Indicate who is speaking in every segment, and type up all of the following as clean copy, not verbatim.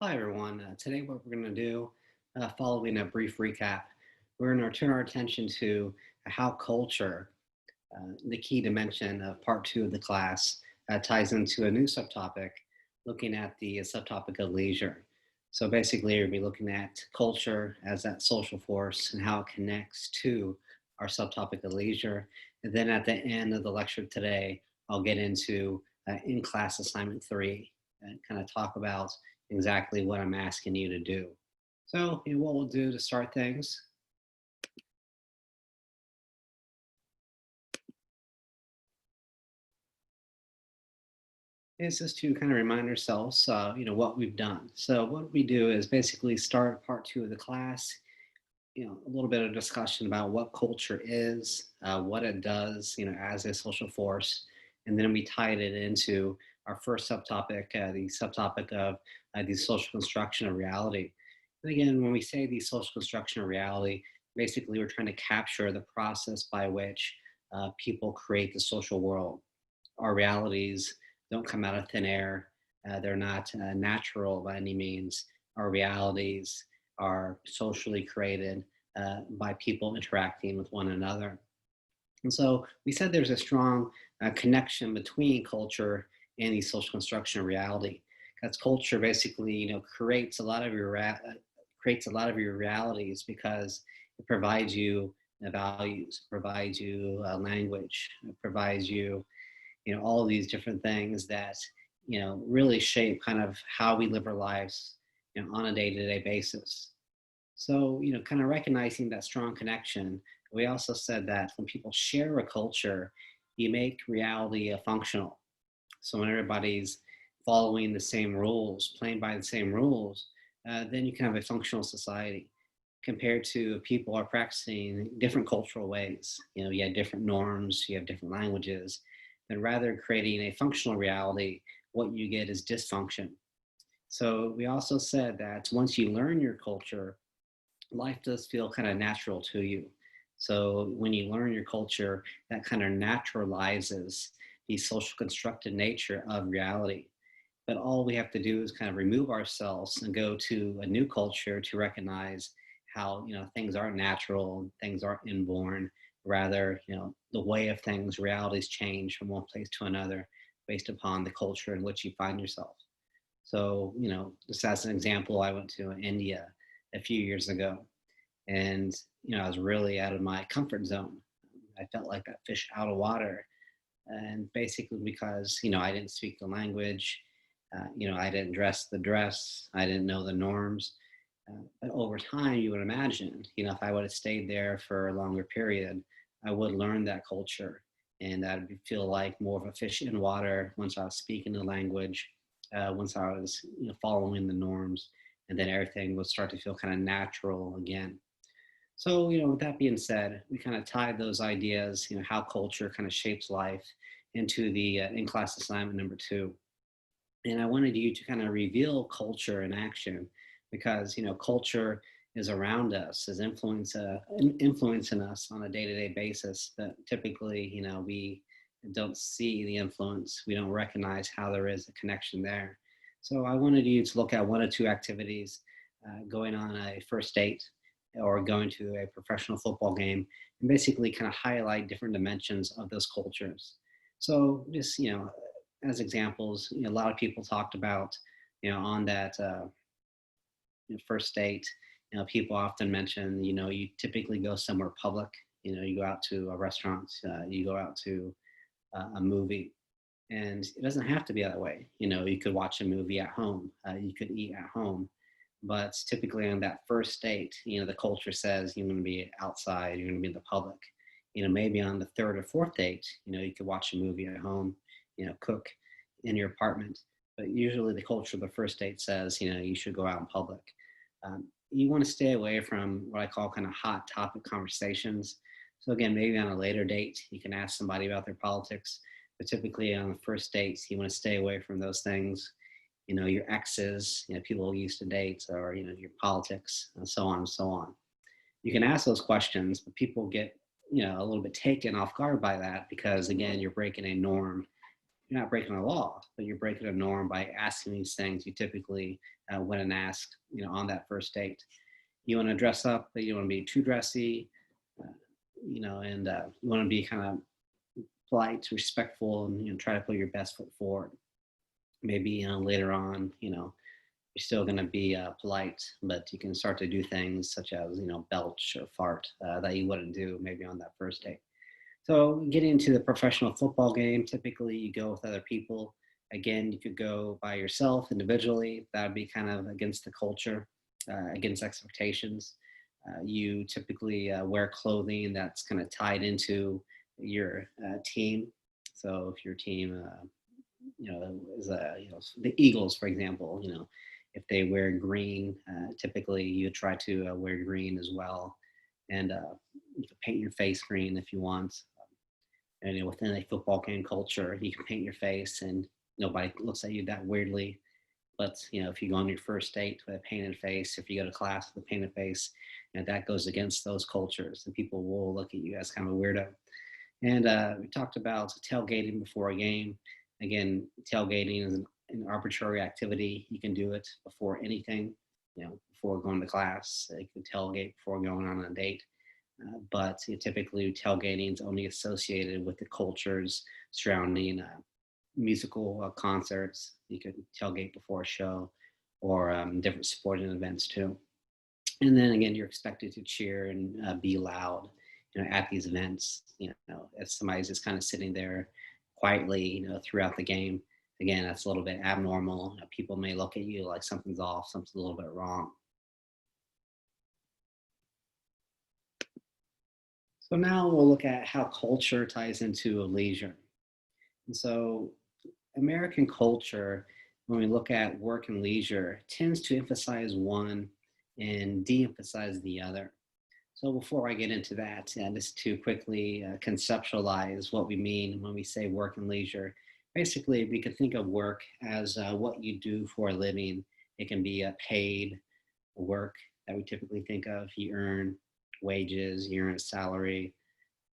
Speaker 1: Hi, everyone. Today, what we're going to do, following a brief recap, we're going to turn our attention to how culture, the key dimension of part two of the class, ties into a new subtopic, looking at the subtopic of leisure. So basically, we'll be looking at culture as that social force and how it connects to our subtopic of leisure. And then at the end of the lecture today, I'll get into in-class assignment three and kind of talk about exactly what I'm asking you to do. So, what we'll do to start things is just to kind of remind ourselves, what we've done. So, what we do is basically start part two of the class. A little bit of discussion about what culture is, what it does, as a social force, and then we tied it into our first subtopic, the subtopic of the social construction of reality. And again, when we say the social construction of reality, basically we're trying to capture the process by which people create the social world. Our realities don't come out of thin air. They're not natural by any means. Our realities are socially created by people interacting with one another. And so we said there's a strong connection between culture and the social construction of reality. Because culture basically, creates a lot of your realities because it provides you values, provides you language, it provides you, all of these different things that, really shape kind of how we live our lives, on a day-to-day basis. So, kind of recognizing that strong connection, we also said that when people share a culture, you make reality functional. So when everybody's following the same rules, playing by the same rules, then you can have a functional society compared to people are practicing different cultural ways. You have different norms, you have different languages, and rather creating a functional reality, what you get is dysfunction. So we also said that once you learn your culture, life does feel kind of natural to you. So when you learn your culture, that kind of naturalizes the social constructed nature of reality. But all we have to do is kind of remove ourselves and go to a new culture to recognize how, things aren't natural, things aren't inborn. Rather, the way of things, realities change from one place to another based upon the culture in which you find yourself. So, just as an example, I went to India a few years ago, and I was really out of my comfort zone. I felt like that fish out of water, and basically because I didn't speak the language, I didn't dress the dress, I didn't know the norms. But over time, you would imagine, if I would have stayed there for a longer period, I would learn that culture, and that would feel like more of a fish in water once I was speaking the language, once I was following the norms, and then everything would start to feel kind of natural again. So, with that being said, we kind of tied those ideas, how culture kind of shapes life into the in-class assignment number two. And I wanted you to kind of reveal culture in action because, culture is around us, is influencing us on a day-to-day basis. But typically, we don't see the influence. We don't recognize how there is a connection there. So I wanted you to look at one or two activities going on a first date or going to a professional football game and basically kind of highlight different dimensions of those cultures. So just, as examples, a lot of people talked about, on that first date, people often mention, you typically go somewhere public, you go out to a restaurant, you go out to a movie. And it doesn't have to be that way. You could watch a movie at home, you could eat at home. But typically on that first date, the culture says you're going to be outside, you're going to be in the public. Maybe on the third or fourth date, you could watch a movie at home, cook in your apartment. But usually the culture of the first date says, you should go out in public. You want to stay away from what I call kind of hot topic conversations. So again, maybe on a later date, you can ask somebody about their politics. But typically on the first dates, you want to stay away from those things, your exes, people you used to date, or, your politics, and so on and so on. You can ask those questions, but people get, a little bit taken off guard by that because, again, you're breaking a norm you're not breaking a law, but you're breaking a norm by asking these things you typically wouldn't ask, on that first date. You want to dress up, but you don't want to be too dressy, uh, and you want to be kind of polite, respectful, and try to put your best foot forward. Maybe later on, you're still going to be polite, but you can start to do things such as belch or fart that you wouldn't do maybe on that first date. So getting into the professional football game, typically you go with other people. Again, you could go by yourself individually. That would be kind of against the culture, against expectations. You typically wear clothing that's kind of tied into your team. So if your team, is the Eagles, for example, if they wear green, typically you try to wear green as well, and you can paint your face green if you want. And within a football game culture, you can paint your face and nobody looks at you that weirdly. But if you go on your first date with a painted face, if you go to class with a painted face, that goes against those cultures, and people will look at you as kind of a weirdo. And we talked about tailgating before a game. Again, tailgating is an arbitrary activity. You can do it before anything, before going to class. You can tailgate before going on a date. But typically, tailgating is only associated with the cultures surrounding musical concerts. You could tailgate before a show or different sporting events too. And then again, you're expected to cheer and be loud, at these events. If somebody's just kind of sitting there quietly, throughout the game, again, that's a little bit abnormal. People may look at you like something's off, something's a little bit wrong. So now we'll look at how culture ties into leisure. And so American culture, when we look at work and leisure, tends to emphasize one and de-emphasize the other. So before I get into that, just to quickly conceptualize what we mean when we say work and leisure, basically we could think of work as what you do for a living. It can be a paid work that we typically think of. You earn wages, you earn a salary,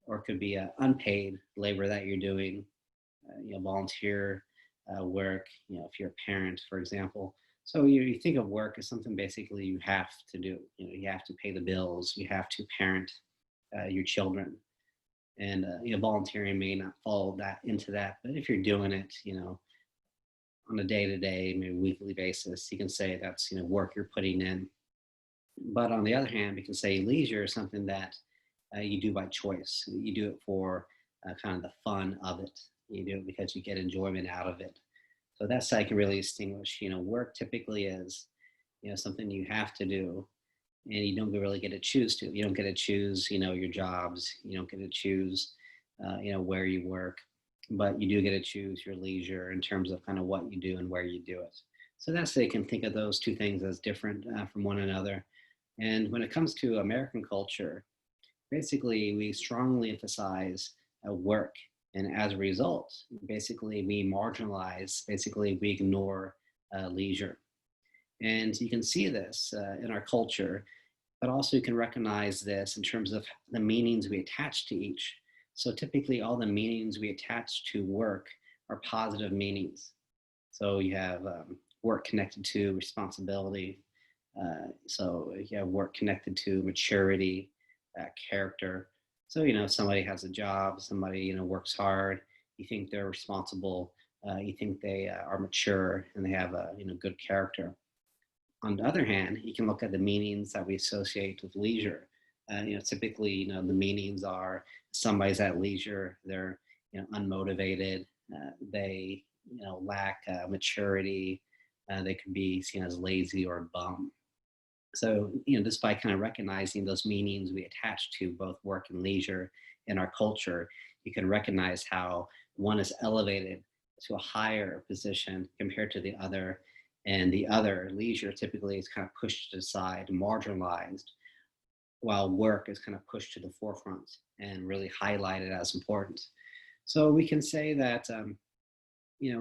Speaker 1: or it could be unpaid labor that you're doing, volunteer work, if you're a parent, for example. So you think of work as something basically you have to do. You have to pay the bills, you have to parent your children. And volunteering may not fall that into that, but if you're doing it, on a day-to-day, maybe weekly basis, you can say that's work you're putting in. But on the other hand, we can say leisure is something that you do by choice. You do it for kind of the fun of it. You do it because you get enjoyment out of it. So that's how I can really distinguish. Work typically is, something you have to do, and you don't really get to choose to. You don't get to choose, your jobs. You don't get to choose, where you work, but you do get to choose your leisure in terms of kind of what you do and where you do it. So that's how you can think of those two things as different from one another. And when it comes to American culture, basically we strongly emphasize work, and as a result, basically we marginalize, basically we ignore leisure. And you can see this in our culture, but also you can recognize this in terms of the meanings we attach to each. So typically all the meanings we attach to work are positive meanings. So you have work connected to responsibility. So you have work connected to maturity, character. So, if somebody has a job, somebody, works hard, you think they're responsible, you think they are mature and they have a, good character. On the other hand, you can look at the meanings that we associate with leisure. Typically, the meanings are somebody's at leisure, they're, unmotivated, they, lack maturity, they could be seen as lazy or a bum. So, just by kind of recognizing those meanings we attach to both work and leisure in our culture, you can recognize how one is elevated to a higher position compared to the other. And the other, leisure, typically is kind of pushed aside, marginalized, while work is kind of pushed to the forefront and really highlighted as important. So we can say that,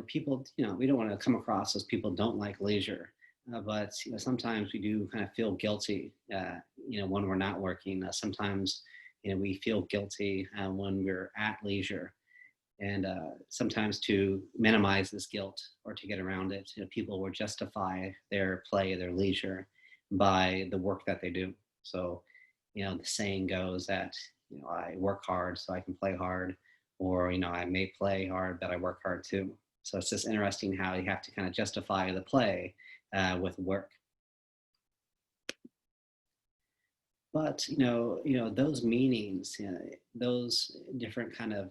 Speaker 1: people, we don't want to come across as people don't like leisure. But sometimes we do kind of feel guilty, when we're not working. Sometimes, we feel guilty when we're at leisure. And sometimes to minimize this guilt or to get around it, people will justify their play, their leisure, by the work that they do. So, the saying goes that, I work hard so I can play hard, or, I may play hard, but I work hard too. So it's just interesting how you have to kind of justify the play with work. But, those meanings, those different kind of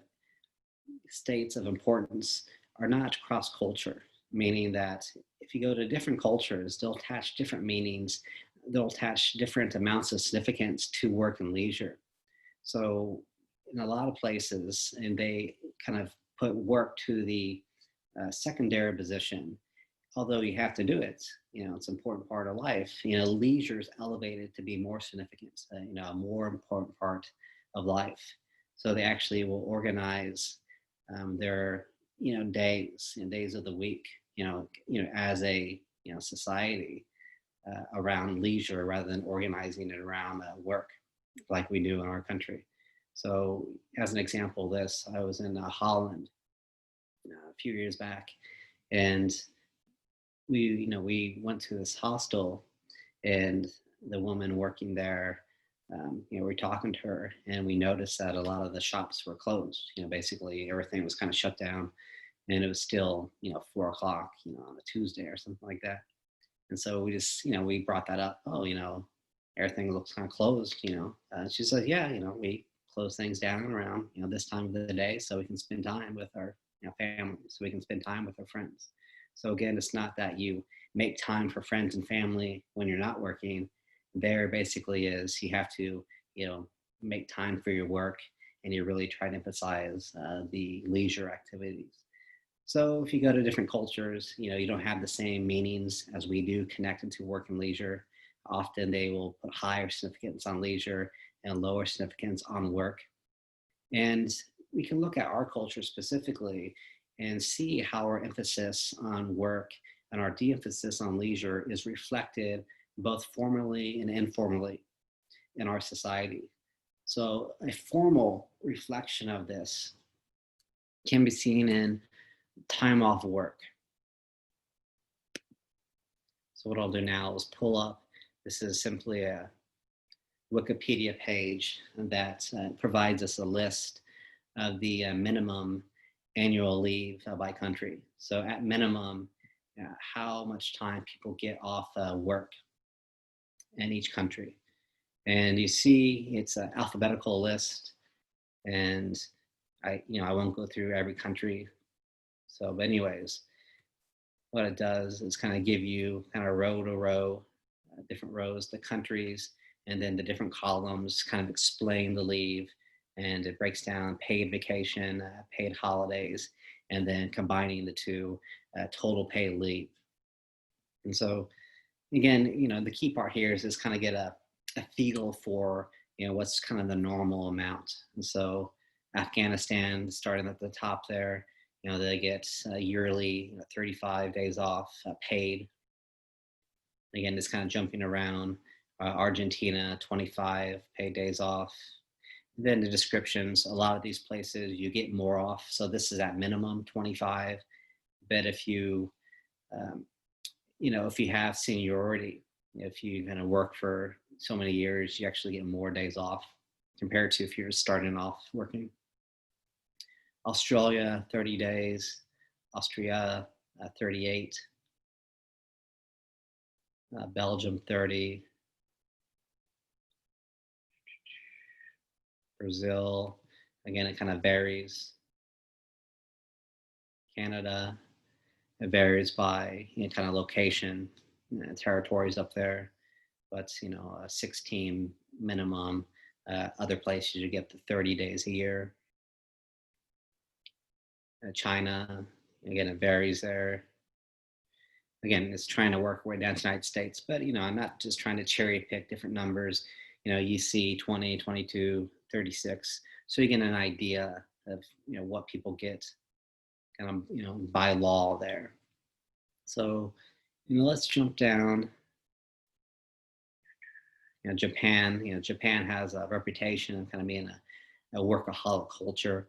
Speaker 1: states of importance are not cross culture, meaning that if you go to different cultures, they'll attach different meanings, they'll attach different amounts of significance to work and leisure. So, in a lot of places, and they kind of put work to the secondary position, although you have to do it, it's an important part of life. Leisure is elevated to be more significant, a more important part of life. So they actually will organize their days, days of the week, as a society around leisure rather than organizing it around work like we do in our country. So as an example of this, I was in Holland a few years back, and we went to this hostel, and the woman working there, we were talking to her, and we noticed that a lot of the shops were closed. Basically everything was kind of shut down, and it was still 4 o'clock, on a Tuesday or something like that. And so we just we brought that up. Oh, everything looks kind of closed. She said, yeah, we close things down around this time of the day so we can spend time with our family, so we can spend time with our friends. So again, it's not that you make time for friends and family when you're not working. There basically is you have to, make time for your work, and you really try to emphasize the leisure activities. So if you go to different cultures, you don't have the same meanings as we do connected to work and leisure. Often they will put higher significance on leisure and lower significance on work. And we can look at our culture specifically and see how our emphasis on work and our de-emphasis on leisure is reflected both formally and informally in our society. So a formal reflection of this can be seen in time off work. So what I'll do now is pull up, this is simply a Wikipedia page that provides us a list of the minimum annual leave by country. So at minimum, how much time people get off work in each country. And you see it's an alphabetical list, and I won't go through every country. So, but anyways, what it does is kind of give you kind of row to row, different rows, the countries, and then the different columns kind of explain the leave, and it breaks down paid vacation, paid holidays, and then combining the two, total paid leave. And so again, the key part here is just kind of get a feel for, what's kind of the normal amount. And so Afghanistan, starting at the top there, they get yearly 35 days off paid. Again, just kind of jumping around. Argentina, 25 paid days off. Then the descriptions, a lot of these places you get more off. So this is at minimum 25. But if you, if you have seniority, if you're going to work for so many years, you actually get more days off compared to if you're starting off working. Australia, 30 days. Austria, 38. Belgium, 30. Brazil, again, it kind of varies. Canada, it varies by kind of location, territories up there, but 16 minimum. Other places you get the 30 days a year. China, again, it varies there. Again, it's trying to work our way down to the United States, but I'm not just trying to cherry pick different numbers. You see 20, 22, 36. So you get an idea of what people get kind of by law there. So let's jump down. Japan. Japan has a reputation of kind of being a workaholic culture,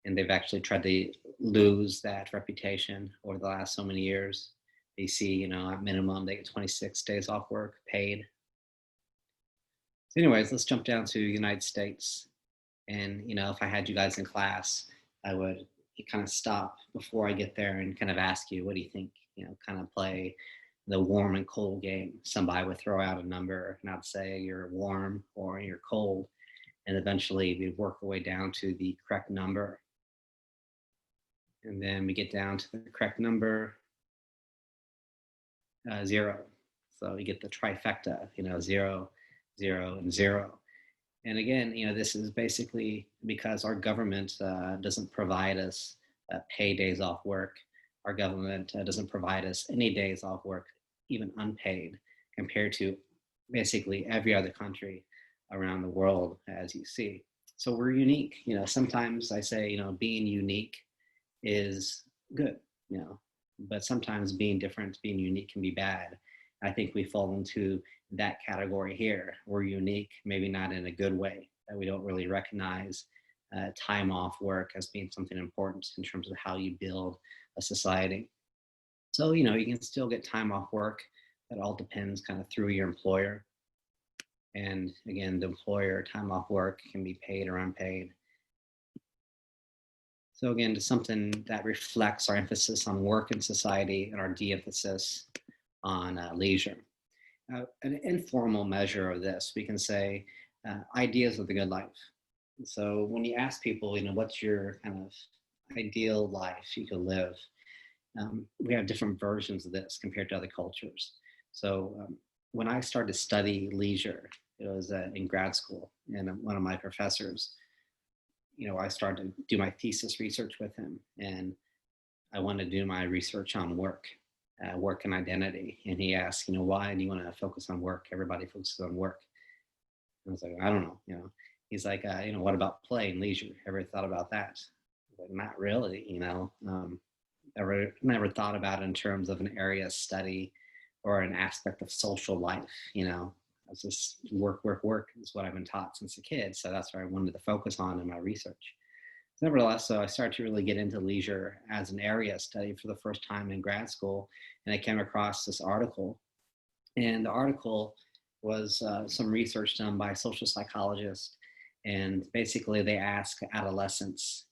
Speaker 1: and they've actually tried to lose that reputation over the last so many years. They see, at minimum, they get 26 days off work paid. So anyways, let's jump down to the United States. And, if I had you guys in class, I would kind of stop before I get there and kind of ask you, what do you think? Kind of play the warm and cold game. Somebody would throw out a number and I'd say you're warm or you're cold. And eventually we'd work our way down to the correct number. And then we get down to the correct number, 0. So you get the trifecta, 0, 0, and 0. And again, this is basically because our government doesn't provide us pay days off work. Our government doesn't provide us any days off work, even unpaid, compared to basically every other country around the world, as you see. So we're unique. Sometimes I say, being unique is good, but sometimes being different, being unique can be bad. I think we fall into that category here. We're unique, maybe not in a good way, that we don't really recognize time off work as being something important in terms of how you build a society. So, you can still get time off work. That all depends kind of through your employer. And again, the employer time off work can be paid or unpaid. So again, to something that reflects our emphasis on work and society and our de-emphasis on leisure. An informal measure of this, we can say ideas of the good life. So when you ask people, what's your kind of ideal life you could live? We have different versions of this compared to other cultures. So when I started to study leisure, it was in grad school, and one of my professors, I started to do my thesis research with him, and I wanted to do my research on work and identity. And he asked, why do you want to focus on work? Everybody focuses on work. And I was like, I don't know, He's like, what about play and leisure? Ever thought about that? Like, not really, never thought about it in terms of an area of study or an aspect of social life, It's just work is what I've been taught since a kid. So that's what I wanted to focus on in my research. Nevertheless, so I started to really get into leisure as an area of study for the first time in grad school. And I came across this article. And the article was some research done by a social psychologist. And basically they asked adolescents,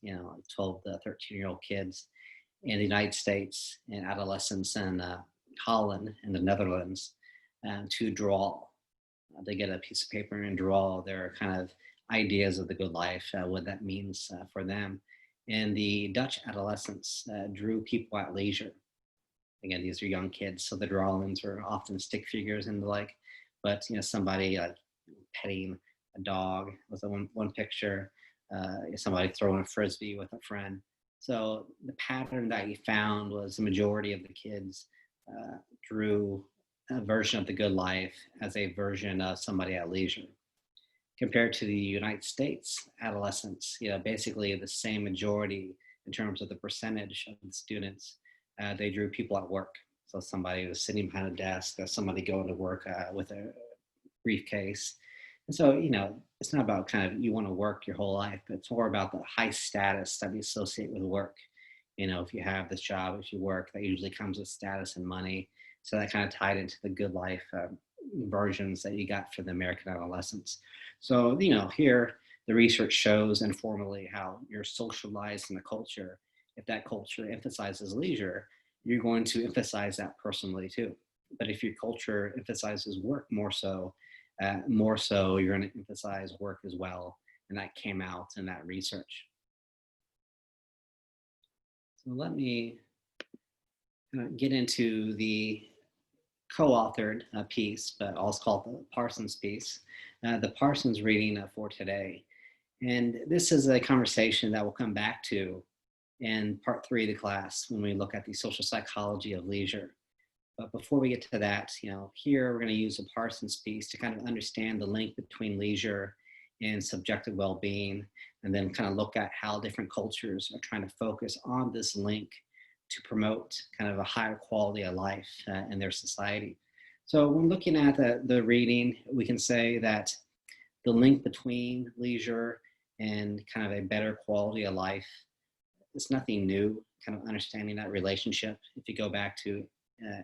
Speaker 1: 12 to 13-year-old kids in the United States and adolescents in Holland and the Netherlands to draw. They get a piece of paper and draw their kind of ideas of the good life, what that means for them. And the Dutch adolescents drew people at leisure. Again, these are young kids, so the drawings were often stick figures and the like. But somebody petting a dog was one picture. Somebody throwing a frisbee with a friend. So the pattern that you found was the majority of the kids drew a version of the good life as a version of somebody at leisure. Compared to the United States adolescents, basically the same majority in terms of the percentage of the students, they drew people at work. So somebody was sitting behind a desk, or somebody going to work with a briefcase. And so, it's not about kind of you want to work your whole life, but it's more about the high status that we associate with work. If you have this job, if you work, that usually comes with status and money. So that kind of tied into the good life versions that you got for the American adolescents. So, here the research shows informally how you're socialized in the culture. If that culture emphasizes leisure, you're going to emphasize that personally too. But if your culture emphasizes work more so, you're going to emphasize work as well. And that came out in that research. So let me get into the co-authored piece, but also called the Parsons piece, the Parsons reading for today. And this is a conversation that we'll come back to in part 3 of the class when we look at the social psychology of leisure. But before we get to that, here we're going to use the Parsons piece to kind of understand the link between leisure and subjective well-being, and then kind of look at how different cultures are trying to focus on this link to promote kind of a higher quality of life in their society. So when looking at the reading, we can say that the link between leisure and kind of a better quality of life it's nothing new, kind of understanding that relationship. If you go back to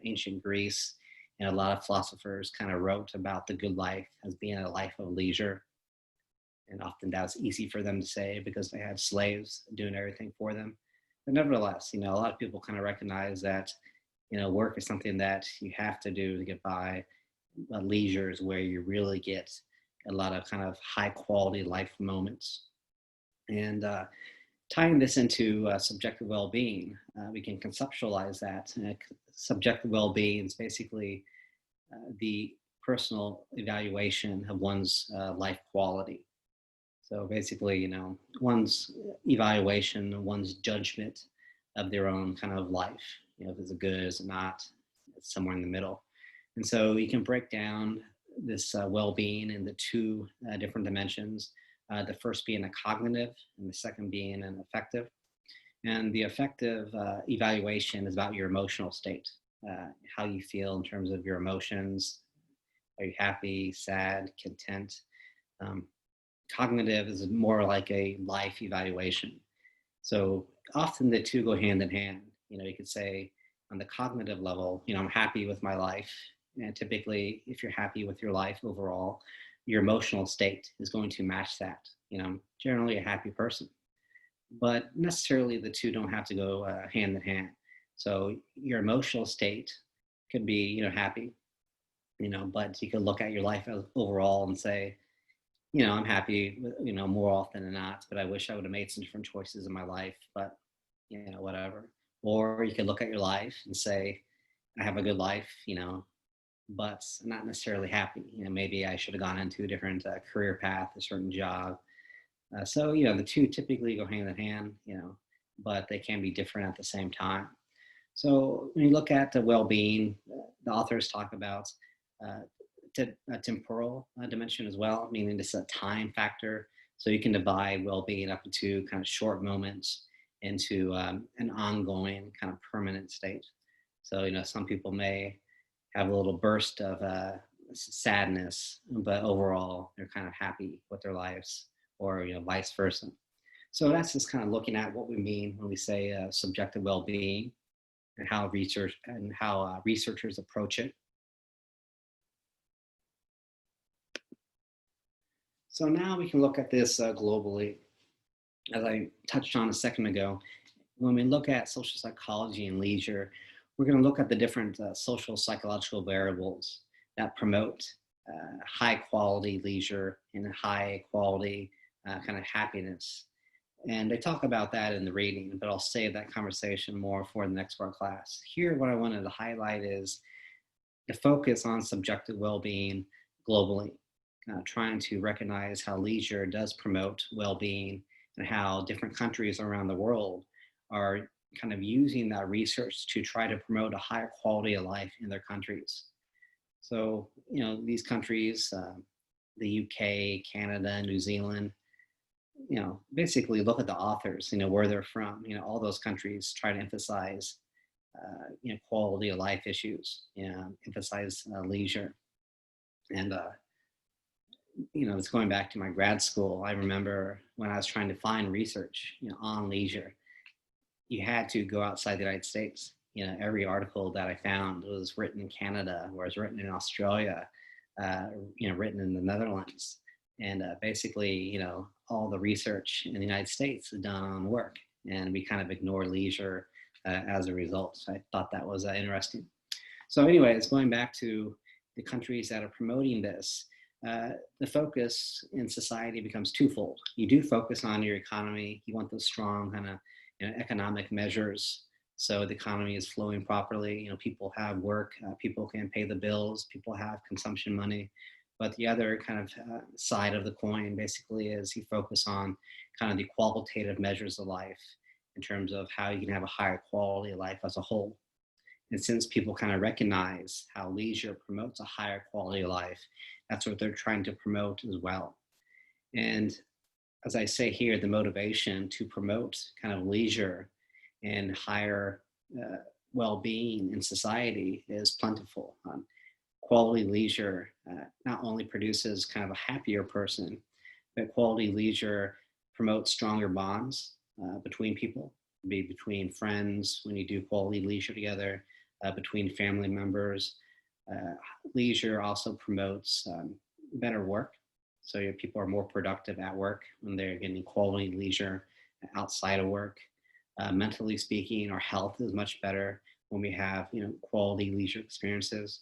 Speaker 1: ancient Greece, and a lot of philosophers kind of wrote about the good life as being a life of leisure. And often that's easy for them to say because they have slaves doing everything for them. But nevertheless, a lot of people kind of recognize that, work is something that you have to do to get by. But leisure is where you really get a lot of kind of high quality life moments. And tying this into subjective well-being, we can conceptualize that. Subjective well-being is basically the personal evaluation of one's life quality. So basically, one's evaluation, one's judgment of their own kind of life, if it's good, is it not, it's somewhere in the middle. And so you can break down this well-being into two different dimensions. The first being a cognitive and the second being an affective. And the affective evaluation is about your emotional state, how you feel in terms of your emotions. Are you happy, sad, content? Cognitive is more like a life evaluation. So often the two go hand in hand. You could say on the cognitive level, I'm happy with my life. And typically, if you're happy with your life overall, your emotional state is going to match that. I'm generally a happy person. But necessarily the two don't have to go hand in hand. So your emotional state could be, happy, but you could look at your life overall and say, I'm happy, more often than not, but I wish I would have made some different choices in my life, but, whatever. Or you could look at your life and say, I have a good life, but I'm not necessarily happy. Maybe I should have gone into a different career path, a certain job. So, the two typically go hand in hand, but they can be different at the same time. So when you look at the well-being, the authors talk about a temporal dimension as well, meaning it's a time factor. So you can divide well-being up into kind of short moments into an ongoing kind of permanent state. So, some people may have a little burst of sadness, but overall they're kind of happy with their lives, or, vice versa. So that's just kind of looking at what we mean when we say subjective well-being and how researchers approach it. So now we can look at this globally. As I touched on a second ago, when we look at social psychology and leisure, we're going to look at the different social psychological variables that promote high quality leisure and high quality kind of happiness. And they talk about that in the reading, but I'll save that conversation more for the next part class. Here, what I wanted to highlight is the focus on subjective well-being globally, trying to recognize how leisure does promote well-being and how different countries around the world are kind of using that research to try to promote a higher quality of life in their countries. So, these countries, the UK, Canada, New Zealand, basically look at the authors, where they're from. All those countries try to emphasize, quality of life issues, emphasize leisure. And, it's going back to my grad school. I remember when I was trying to find research, on leisure, you had to go outside the United States. Every article that I found was written in Canada, or was written in Australia, written in the Netherlands. And basically, all the research in the United States is done on work, and we kind of ignore leisure as a result. So I thought that was interesting. So anyways, going back to the countries that are promoting this, the focus in society becomes twofold. You do focus on your economy. You want those strong kind of economic measures, so the economy is flowing properly. People have work, people can pay the bills, people have consumption money. But the other kind of side of the coin basically is you focus on kind of the qualitative measures of life in terms of how you can have a higher quality of life as a whole. And since people kind of recognize how leisure promotes a higher quality of life, that's what they're trying to promote as well. And as I say here, the motivation to promote kind of leisure and higher well-being in society is plentiful. Quality leisure not only produces kind of a happier person, but quality leisure promotes stronger bonds between people. be between friends when you do quality leisure together, between family members. Uh, Leisure also promotes better work. So people are more productive at work when they're getting quality leisure outside of work. Mentally speaking, our health is much better when we have quality leisure experiences.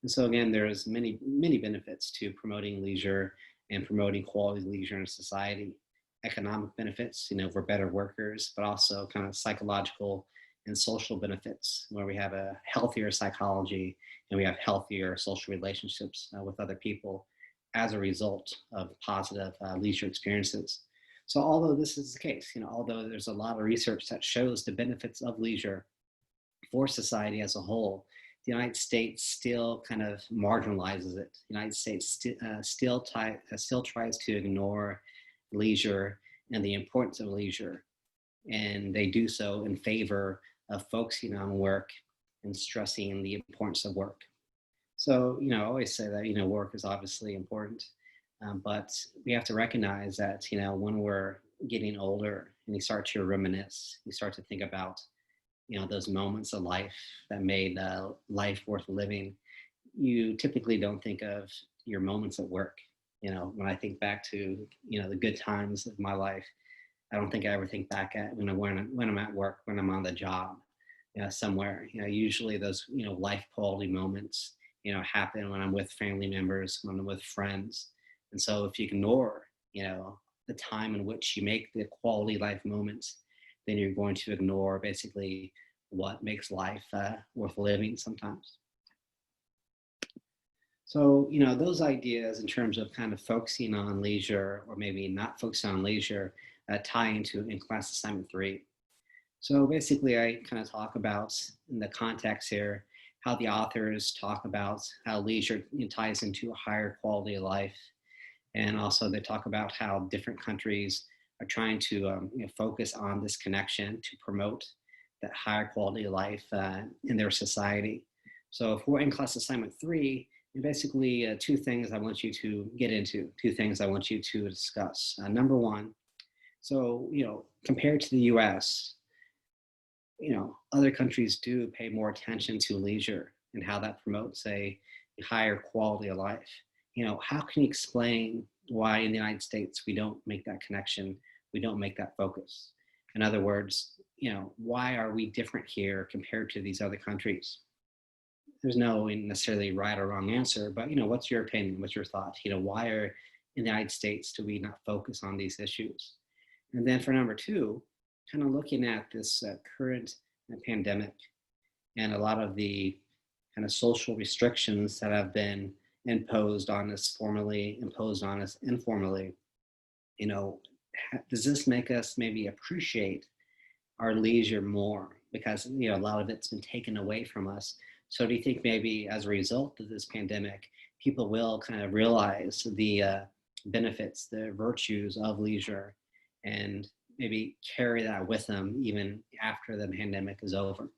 Speaker 1: And so again, there's many benefits to promoting leisure and promoting quality leisure in society. Economic benefits, we're better workers, but also kind of psychological and social benefits where we have a healthier psychology and we have healthier social relationships with other people as a result of positive leisure experiences. So although this is the case, although there's a lot of research that shows the benefits of leisure for society as a whole, the United States still kind of marginalizes it. The United States still tries to ignore leisure and the importance of leisure, and they do so in favor of focusing on work and stressing the importance of work. So, I always say that, work is obviously important, but we have to recognize that, when we're getting older and you start to reminisce, you start to think about, those moments of life that made life worth living. You typically don't think of your moments at work. When I think back to, the good times of my life, I don't think I ever think back at when I'm at work, when I'm on the job, somewhere. Usually those life quality moments happen when I'm with family members, when I'm with friends. And so if you ignore the time in which you make the quality life moments, then you're going to ignore basically what makes life worth living sometimes. So, those ideas in terms of kind of focusing on leisure or maybe not focusing on leisure tie into in class assignment 3. So basically I kind of talk about in the context here, how the authors talk about how leisure ties into a higher quality of life. And also they talk about how different countries are trying to focus on this connection to promote that higher quality of life in their society. So if we're in class assignment 3, basically two things I want you to get into, two things I want you to discuss. Number one, so, compared to the US, other countries do pay more attention to leisure and how that promotes a higher quality of life. How can you explain why in the United States we don't make that connection, we don't make that focus? In other words, why are we different here compared to these other countries? There's no necessarily right or wrong answer, but what's your opinion? What's your thought? Why are in the United States do we not focus on these issues? And then for number 2, kind of looking at this current pandemic and a lot of the kind of social restrictions that have been imposed on us formally, imposed on us informally, does this make us maybe appreciate our leisure more? Because, a lot of it's been taken away from us. So do you think maybe as a result of this pandemic, people will kind of realize the benefits, the virtues of leisure, and maybe carry that with them even after the pandemic is over?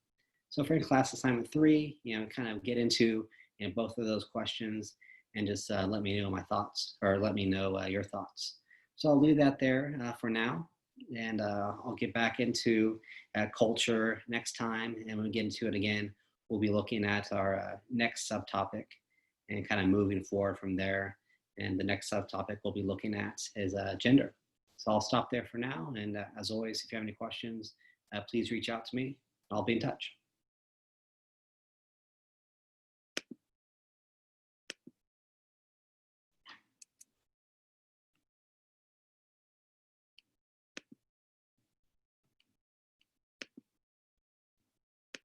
Speaker 1: So for class assignment 3, kind of get into both of those questions and just let me know my thoughts, or let me know your thoughts. So I'll leave that there for now, and I'll get back into culture next time, and when we get into it again, we'll be looking at our next subtopic and kind of moving forward from there. And the next subtopic we'll be looking at is gender. So I'll stop there for now. And as always, if you have any questions, please reach out to me. I'll be in touch.